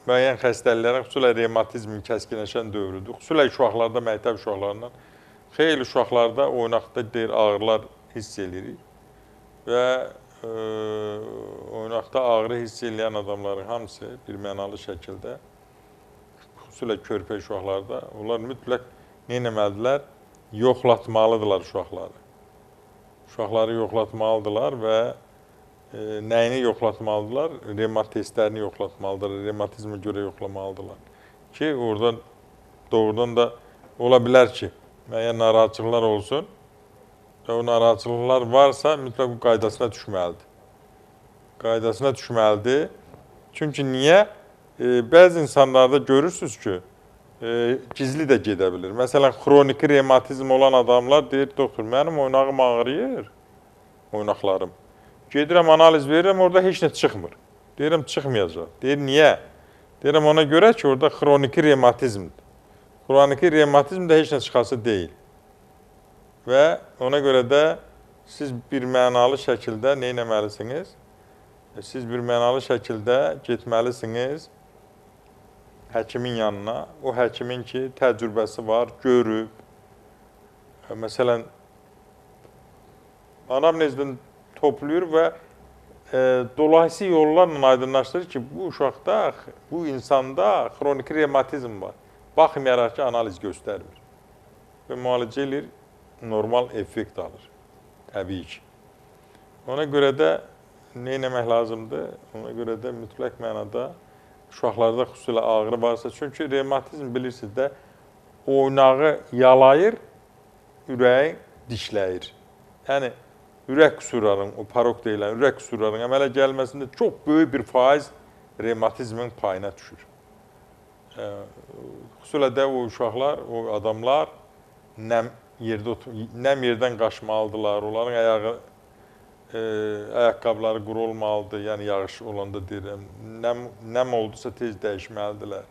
müəyyən xəstəliklərin, xüsusilə revmatizmin kəskinləşən dövrüdür. Xüsusilə uşaqlarda, məktəb uşaqlarından xeyli uşaqlarda oynaqda deyir, ağrılar hiss edirik və oynaqda ağrı hiss edən adamların hamısı bir mənalı şəkildə, xüsusilə körpə uşaqlarda, onlar mütləq nə etməlidirlər? Yoxlatmalıdırlar uşaqları. Uşaqları yoxlatmalıdırlar və nəyini yoxlatmalıdırlar? Revmat testlərini yoxlatmalıdırlar, revmatizmə görə yoxlamalıdırlar. Ki, oradan doğrudan da ola bilər ki, müəyyən narahatçılıqlar olsun və o narahatçılıqlar varsa, mütləq bu qaydasına düşməlidir. Qaydasına düşməlidir. Çünki niyə? Bəzi insanlarda görürsünüz ki, gizli də gedə bilir. Məsələn, xroniki revmatizm olan adamlar deyir, doktor, mənim oynağım ağrıyır, oynaqlarım. Gedirəm, analiz verirəm, orada heç nə çıxmır. Deyirəm, çıxmayacaq. Deyir, niyə? Deyirəm, ona görə ki, orada xroniki revmatizmdir. Xroniki revmatizm də heç nə çıxası deyil. Və ona görə də siz bir mənalı şəkildə nə etməlisiniz? Siz bir mənalı şəkildə getməlisiniz həkimin yanına. O həkimin ki, təcrübəsi var, görüb. Məsələn, anamnezdən toplayır və dolayısı yollarla aydınlaşdırır ki, bu uşaqda, bu insanda xroniki revmatizm var. Baxmayaraq ki, analiz göstərmir. Və müalicə edir, normal effekt alır. Təbii ki. Ona görə də nə etmək lazımdır? Ona görə də mütləq mənada uşaqlarda xüsusilə ağrı varsa, çünki revmatizm bilirsiniz də oynağı yalayır, ürəyi dişləyir. Yəni, ürək qüsurlarının, o parok deyilən ürək qüsurlarının əmələ gəlməsində çox böyük bir faiz revmatizmin payına düşür. Xüsusilə də o uşaqlar, o adamlar nəm yerdən qaçmalıdırlar, onların ayaqqabıları quru olmalıdır, yəni yağış olanda deyirəm, nəm oldusa tez dəyişməlidirlər.